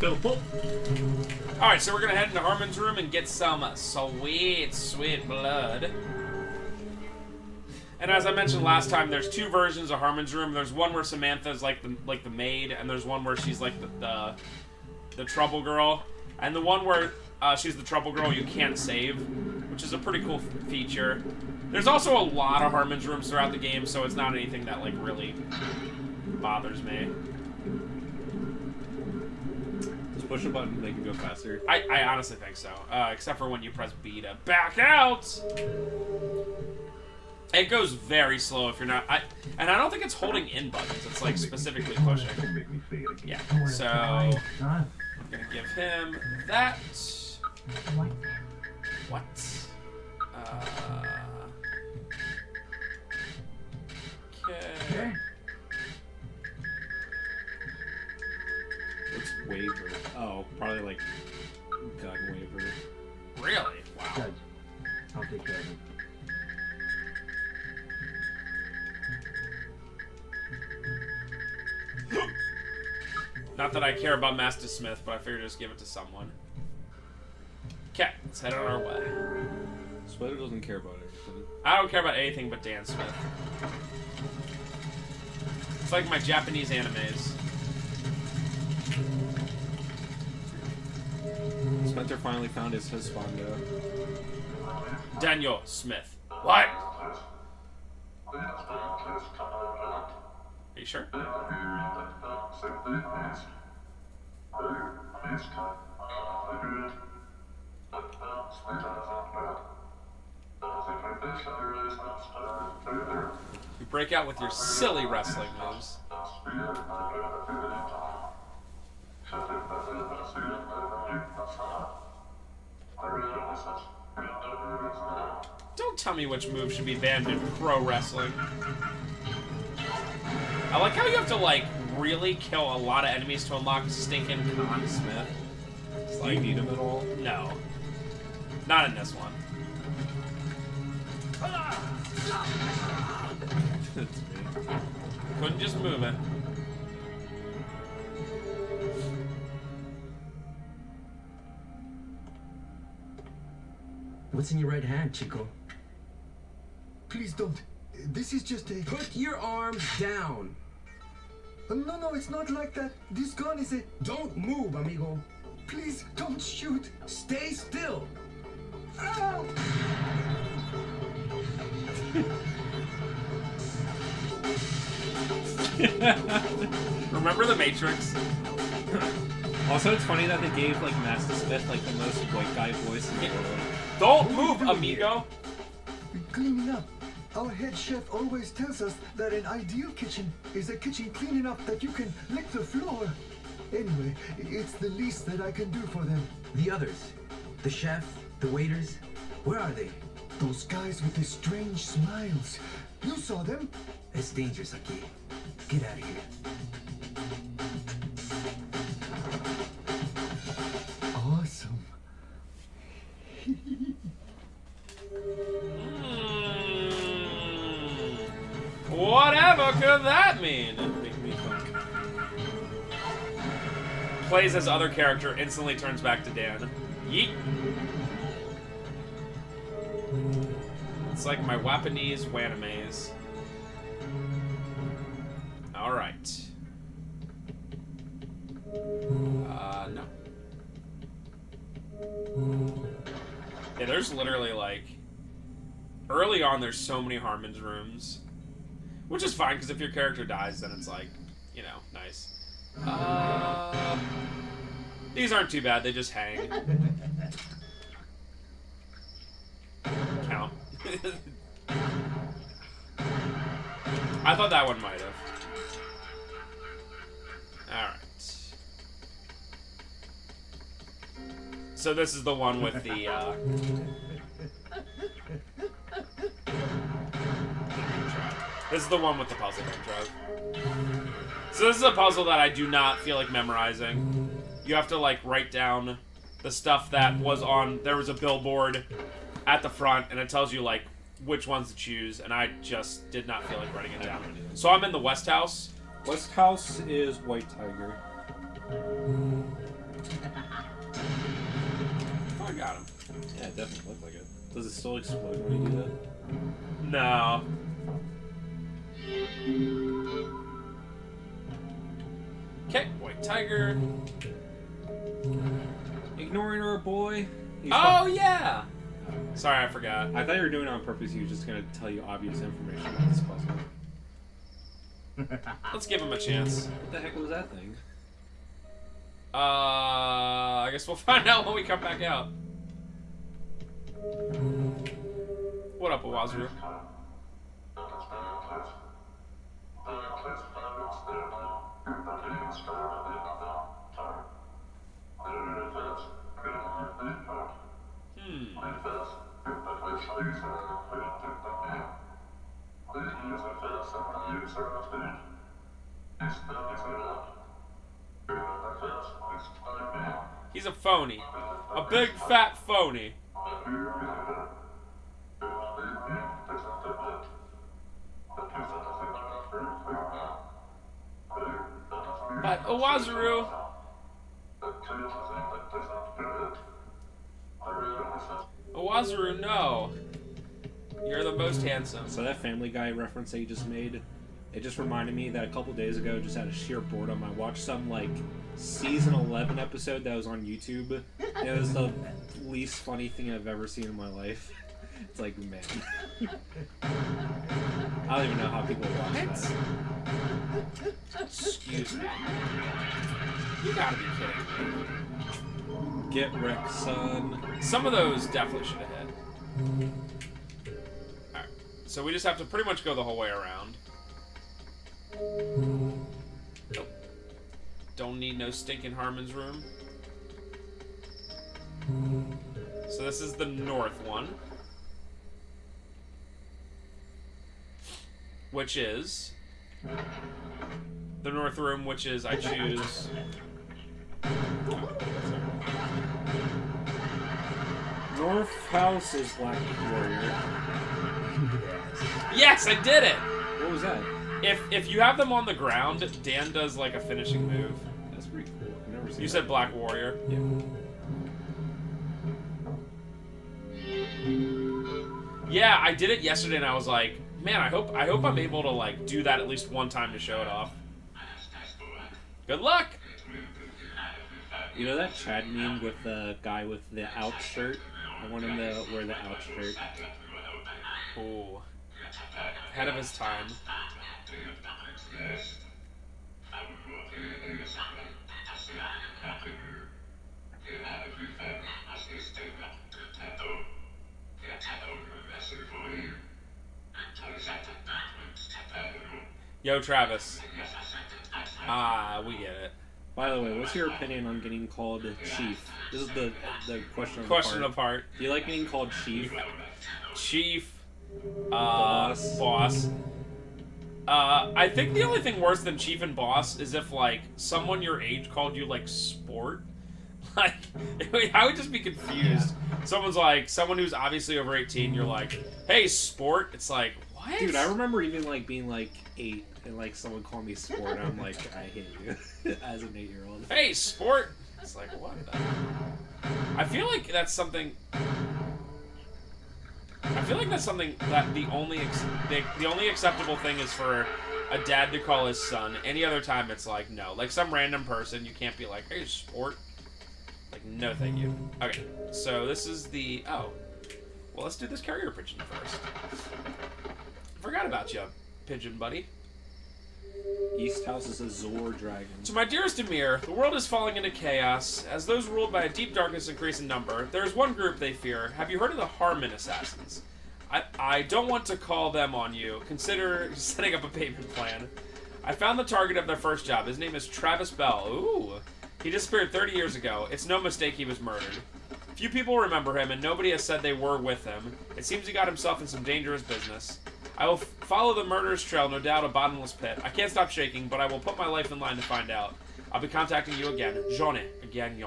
Alright, so we're gonna head into Harmon's room and get some sweet, sweet blood. And as I mentioned last time, there's two versions of Harmon's room. There's one where Samantha's like the maid, and there's one where she's like the trouble girl. And the one where she's the trouble girl you can't save, which is a pretty cool feature. There's also a lot of Harmon's rooms throughout the game, so it's not anything that like really bothers me. Just push a button to make it go faster. I honestly think so, except for when you press B to back out. It goes very slow if you're not. And I don't think it's holding in buttons. It's like specifically pushing. Yeah. So I'm gonna give him that. What? Okay. What's waiver? Oh, probably like gun waiver. Really? Wow. Judge, I'll take care of it. Not that I care about Master Smith, but I figured just give it to someone. Okay, let's head on our way. Sweater doesn't care about everything. I don't care about anything but Dan Smith. It's like my Japanese animes. Spencer finally found his husbando. Daniel Smith. What? Are you sure? You break out with your silly wrestling moves. Don't tell me which move should be banned in pro wrestling. I like how you have to, like, really kill a lot of enemies to unlock stinking Con Smith. It's like, Do you need him at all? no. Not in this one. That's me. Couldn't just move it. What's in your right hand, Chico? Please don't. This is just a... Put your arms down. No, it's not like that. This gun is a... Don't move, amigo. Please, don't shoot. Stay still. Ow! Remember the Matrix? Also, it's funny that they gave like Master Smith like the most white guy voice in the world. Don't move, amigo! Cleaning up. Our head chef always tells us that an ideal kitchen is a kitchen clean enough that you can lick the floor. Anyway, it's the least that I can do for them. The others, the chef, the waiters, where are they? Those guys with the strange smiles. You saw them? It's dangerous, Aki. Get out of here. Awesome. Whatever could that mean? Make me think. Plays as other character, instantly turns back to Dan. Yeet. It's like my Japanese wanimes. Alright. No. Yeah, there's literally like... Early on, there's so many Harmon's rooms. Which is fine, because if your character dies, then it's like, you know, nice. These aren't too bad, they just hang. Count. I thought that one might have. Alright. So this is the one with the, This is the one with the puzzle intro. So this is a puzzle that I do not feel like memorizing. You have to, like, write down the stuff that was on... There was a billboard at the front, and it tells you, like, which ones to choose, and I just did not feel like writing it down. So I'm in the West House. West House is White Tiger. Yeah, it definitely looked like it. Does it still explode when you do that? No. Okay, white tiger. Ignoring our boy. Oh, yeah! Sorry, I forgot. I thought you were doing it on purpose. You were just gonna tell you obvious information about this puzzle. Let's give him a chance. What the heck was that thing? I guess we'll find out when we come back out. What up, Owazaru? He's a phony. A big fat phony. But Owazaru. Owazaru, no. You're the most handsome. So that Family Guy reference that you just made, it just reminded me that a couple days ago, just out of sheer boredom, I watched some like season 11 episode that was on YouTube. And it was the least funny thing I've ever seen in my life. It's like, man. I don't even know how people watch that. Excuse me. You gotta be kidding me. Get wrecked, son. Some of those definitely should have hit. Alright. So we just have to pretty much go the whole way around. Nope. Don't need no stinking Harmon's room. So this is the north one. Which is the north room, which is I choose. North House is Black Warrior. Yes, I did it. What was that? If you have them on the ground, Dan does like a finishing move. That's pretty cool. I've never seen You that. said Black Warrior. Yeah. Yeah, I did it yesterday, and I was like, man, I hope I'm able to like do that at least one time to show it off. Good luck. You know that Chad meme with the guy with the out shirt? I want him to wear the out shirt. Ooh, ahead of his time. Yo, Travis. Ah, we get it. By the way, what's your opinion on getting called Chief? This is the question of the Question part. apart. Do you like getting called Chief? Chief. Boss. Boss. I think the only thing worse than Chief and Boss is if, like, someone your age called you, like, Sport. Like, I would just be confused. Someone's like, someone who's obviously over 18, you're like, hey, Sport. It's like, what? Dude, I remember even, like, being, like, 8, and, like, someone called me Sport, and I'm like, I hate you, as an 8-year-old. Hey, Sport. It's like, what the... I feel like that's something... I feel like that's something that the only acceptable thing is for a dad to call his son. Any other time, it's like, no. Like, some random person, you can't be like, hey, Sport. Like, no thank you. Okay, so this is the... Oh. Well, let's do this carrier pigeon first. Forgot about you, pigeon buddy. East House is a Zor dragon. To my dearest Emir, the world is falling into chaos. As those ruled by a deep darkness increase in number, there is one group they fear. Have you heard of the Harmon Assassins? I don't want to call them on you. Consider setting up a payment plan. I found the target of their first job. His name is Travis Bell. Ooh. He disappeared 30 years ago. It's no mistake he was murdered. Few people remember him, and nobody has said they were with him. It seems he got himself in some dangerous business. I will follow the murderer's trail, no doubt a bottomless pit. I can't stop shaking, but I will put my life in line to find out. I'll be contacting you again. Johnny, again,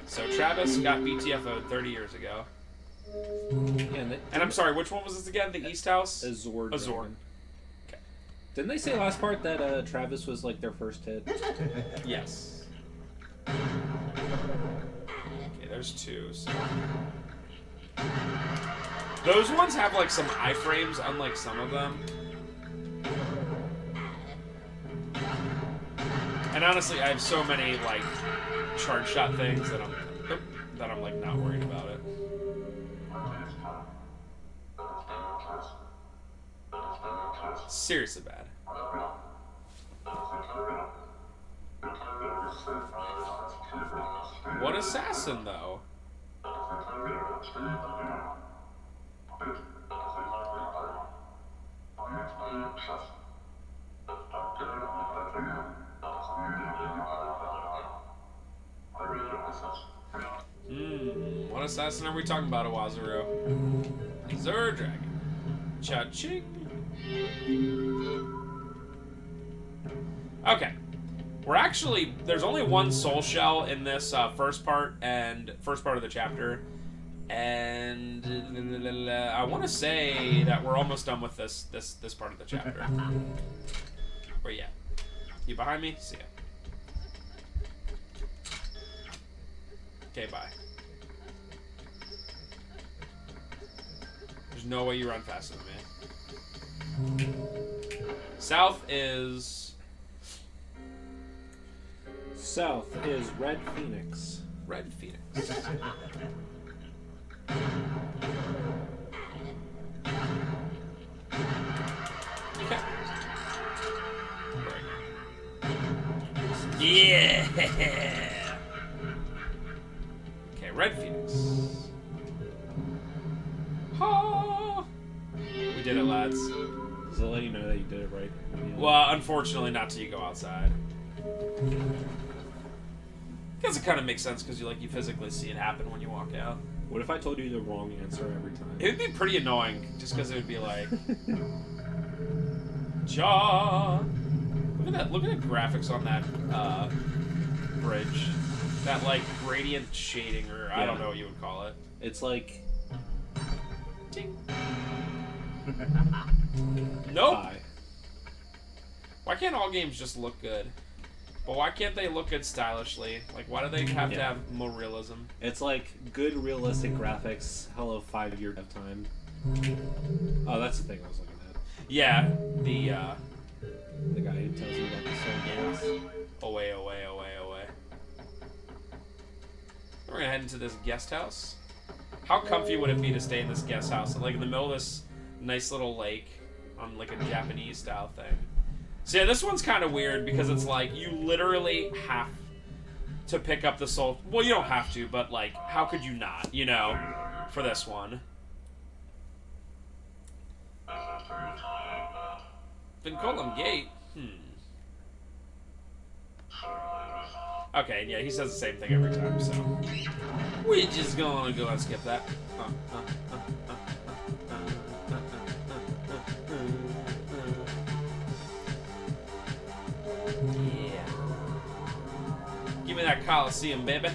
So Travis got BTFO'd 30 years ago. Yeah, And I'm sorry, which one was this again? The East House? Azor. Azor. Okay. Didn't they say last part that Travis was like their first hit? Yes. Okay, there's two. So. Those ones have like some iframes, unlike some of them. And honestly, I have so many like charge shot things that I'm like not worried about it. Seriously bad. What assassin though? What assassin are we talking about, Awazuru? Azure Dragon. Cha-ching. Okay. We're actually... There's only one soul shell in this first part of the chapter. And... I want to say that we're almost done with this part of the chapter. Where you at? You behind me? See ya. Okay, bye. There's no way you run faster than me. South is Red Phoenix. Red Phoenix. Okay. Yeah. Okay, Red Phoenix. Ha! We did it, lads. Does it let you know that you did it right? Well, unfortunately, not till you go outside. Guess it kind of makes sense because you physically see it happen when you walk out. What if I told you the wrong answer every time? It would be pretty annoying, just because it would be like, Jaw. Look at that! Look at the graphics on that bridge. That like gradient shading, or I don't know what you would call it. It's like. Ting. Nope. Hi. Why can't all games just look good? But why can't they look good stylishly? Like, why do they have to have more realism? It's like good realistic graphics. Hello, 5-year dev time. Oh, that's the thing I was looking at. Yeah, the guy who tells you about the soul games. away. We're gonna head into this guest house. How comfy would it be to stay in this guest house, like in the middle of this nice little lake, on like a Japanese style thing? So yeah, this one's kind of weird because it's like you literally have to pick up the soul. Well, you don't have to, but like, how could you not? You know, for this one. Vinculum Gate. Okay, yeah, he says the same thing every time, so we're just gonna go and skip that. Yeah. Give me that Coliseum, baby.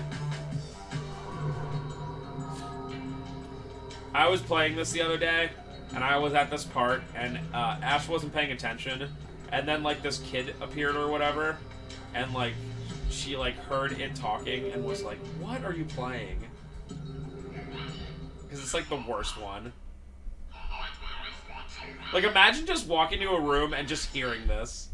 I was playing this the other day, and I was at this part, and Ash wasn't paying attention, and then like this kid appeared or whatever, and like she like heard it talking and was like, "What are you playing?" Because it's like the worst one. Like, imagine just walking into a room and just hearing this.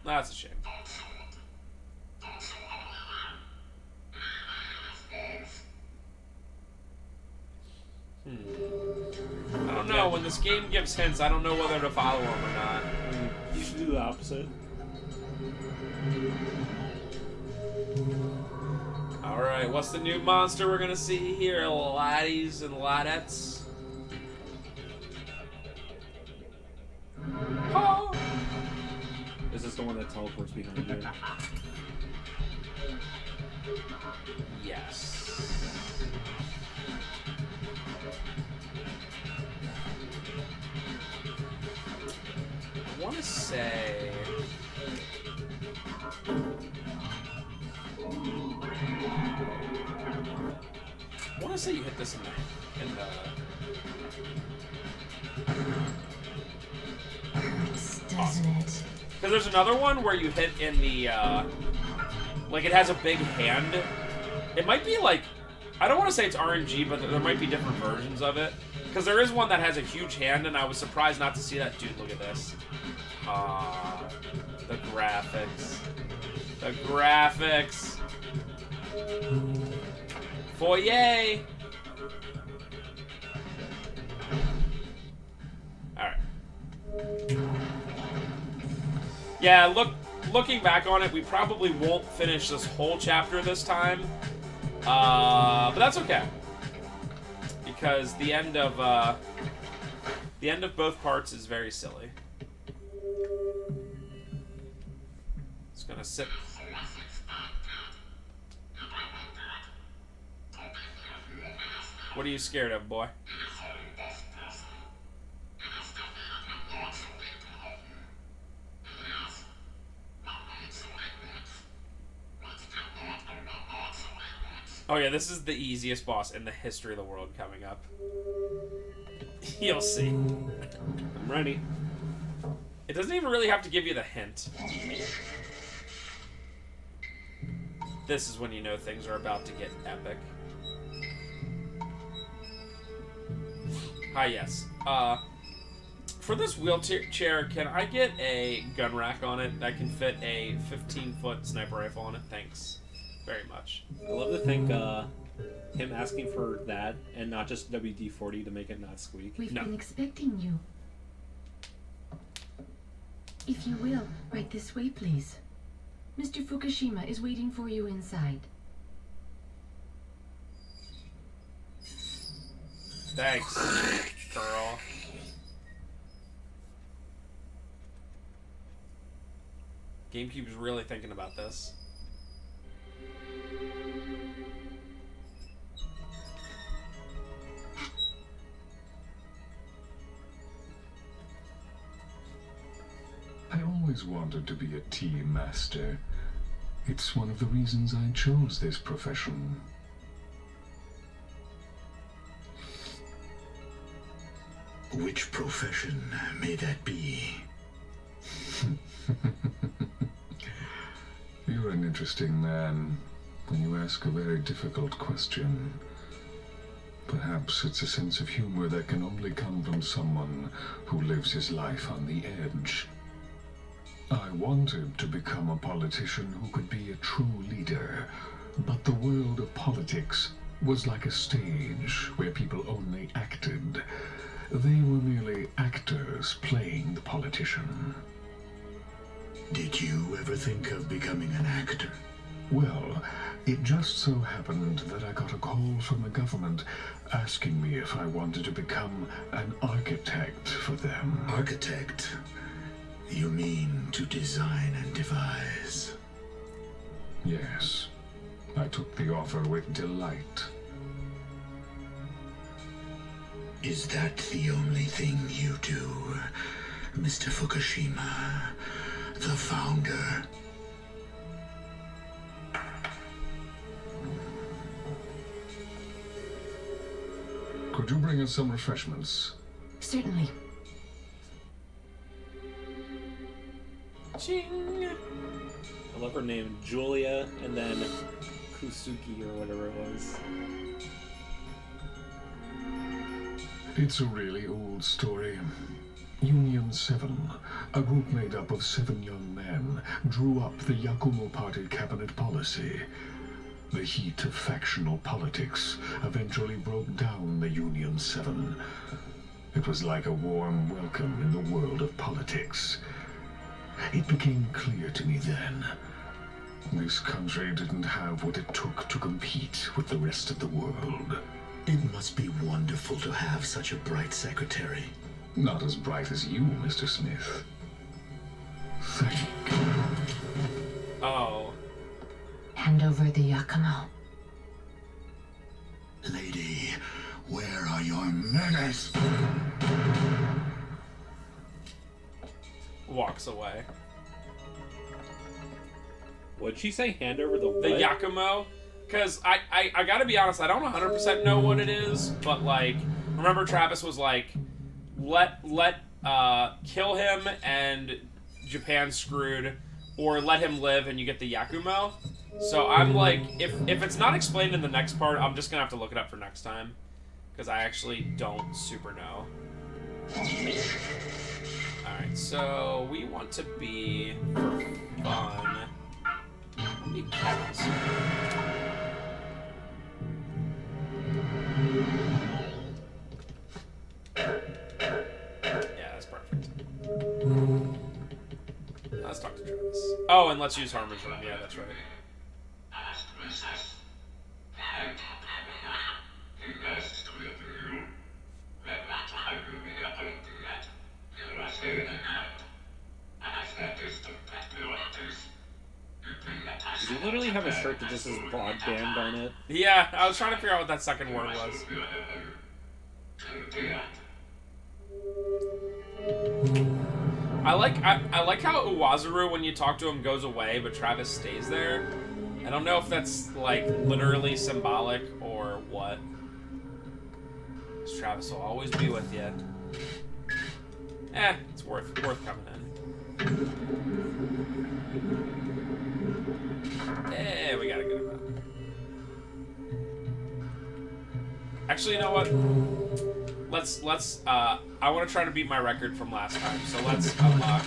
That's a shame. I don't know. When this game gives hints, I don't know whether to follow them or not. You should do the opposite. Alright, what's the new monster we're gonna see here, laddies and ladettes? Oh. Is this the one that teleports behind you? Yes. I want to say... I want to say you hit this in the Because there's another one where you hit in the, like, it has a big hand. It might be, like, I don't want to say it's RNG, but there might be different versions of it. Because there is one that has a huge hand, and I was surprised not to see that. Dude, look at this. The graphics. The graphics. Foyer! Alright. Yeah, looking back on it, we probably won't finish this whole chapter this time. But that's okay. Because the end of both parts is very silly. Just gonna sit. What are you scared of, boy? Oh yeah, this is the easiest boss in the history of the world coming up. You'll see. I'm ready. It doesn't even really have to give you the hint. This is when you know things are about to get epic. Hi, yes. For this wheelchair, can I get a gun rack on it that can fit a 15-foot sniper rifle on it? Thanks very much. I love to think him asking for that and not just WD-40 to make it not squeak. We've No. been expecting you. If you will, right this way, please. Mr. Fukoshima is waiting for you inside. Thanks, girl. Gamecube's really thinking about this. I always wanted to be a tea master. It's one of the reasons I chose this profession. Which profession may that be? You're an interesting man, and you ask a very difficult question. Perhaps it's a sense of humor that can only come from someone who lives his life on the edge. I wanted to become a politician who could be a true leader, but the world of politics was like a stage where people only acted. They were merely actors playing the politician. Did you ever think of becoming an actor? Well, it just so happened that I got a call from the government asking me if I wanted to become an architect for them. Architect? You mean to design and devise? Yes, I took the offer with delight. Is that the only thing you do, Mr. Fukoshima, the founder? Could you bring us some refreshments? Certainly. Ching. I love her name, Julia, and then Kusuki or whatever it was. It's a really old story. Union 7, a group made up of 7 young men, drew up the Yakumo Party cabinet policy. The heat of factional politics eventually broke down the Union 7. It was like a warm welcome in the world of politics. It became clear to me then, this country didn't have what it took to compete with the rest of the world. It must be wonderful to have such a bright secretary. Not as bright as you, Mr. Smith. Thank you. Oh. Hand over the Yakumo. Lady, where are your manners? Walks away. What'd she say? Hand over the what? The Yakumo? Because I gotta be honest, I don't 100% know what it is, but, like, remember Travis was like, kill him and Japan's screwed, or let him live and you get the Yakumo. So I'm like, if it's not explained in the next part, I'm just gonna have to look it up for next time, because I actually don't super know. Alright, so we want to be, for fun, be Kevin's. Yeah, that's perfect. Let's talk to Travis. Oh, and let's use Harmer's room. Yeah, that's right. Does he literally have a shirt that just says broadband on it? Yeah, I was trying to figure out what that second word was. I like how Uwazuru, when you talk to him, goes away, but Travis stays there. I don't know if that's like literally symbolic or what. 'Cause Travis will always be with you. It's worth coming in. We got a good amount. Actually, you know what? Let's I want to try to beat my record from last time, so let's unlock.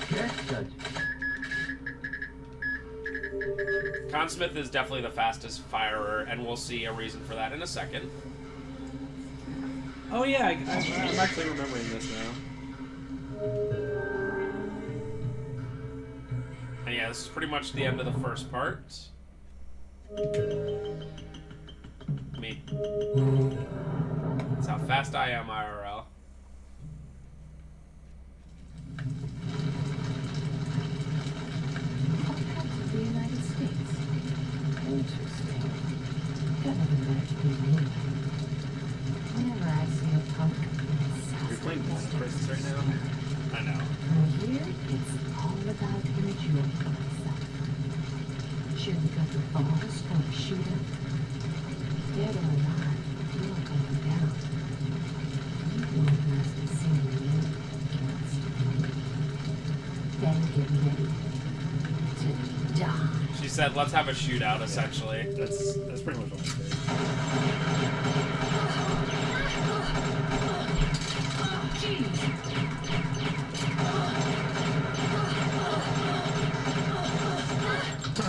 Consmith is definitely the fastest firer, and we'll see a reason for that in a second. Oh yeah, I'm actually remembering this now. And yeah, this is pretty much the end of the first part. Me. That's how fast I am, IRL. The United States. Interesting. Got nothing better to do than look. Whenever I see a punk, You're playing Crisis right now? I know. from here, it's all about enjoying myself. Should we go to balls or a shootout? Dead or alive, you're going down. You won't must be seeing you against me. Then get ready to die. She said, let's have a shootout, essentially. That's pretty much what I did.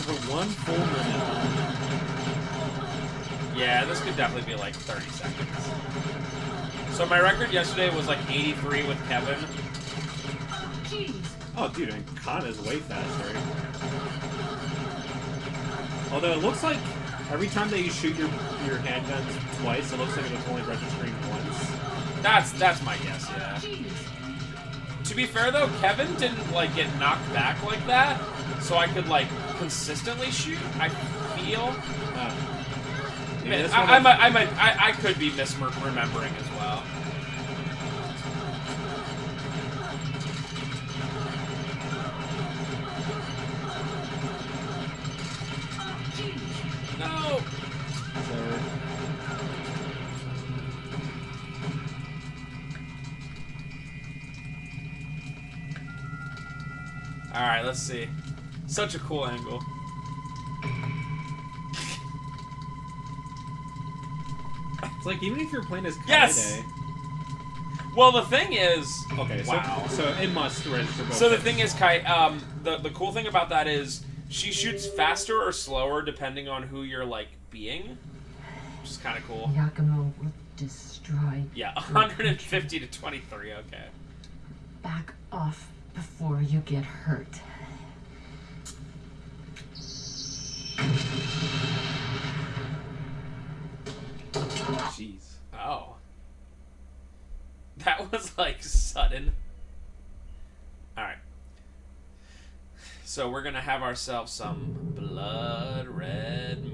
For 1 full minute. Yeah, this could definitely be like 30 seconds. So my record yesterday was like 83 with Kevin. Oh, dude, and Kana's way faster. Although it looks like every time that you shoot your handguns twice, it looks like it's only registering once. That's my guess, yeah. To be fair though, Kevin didn't like get knocked back like that, so I could like consistently shoot. I feel. I could be misremembering as well. No. All right, let's see. Such a cool angle. It's like even if you're playing as Kaede. Yes! Well, the thing is... Okay, wow. So it must register both. So the thing is, Kai, the cool thing about that is she shoots faster or slower depending on who you're, like, being. Which is kind of cool. Yakumo will destroy. Yeah, 150 to 23, okay. Back off before you get hurt. Jeez. Oh. That was, like, sudden. Alright. So we're gonna have ourselves some blood red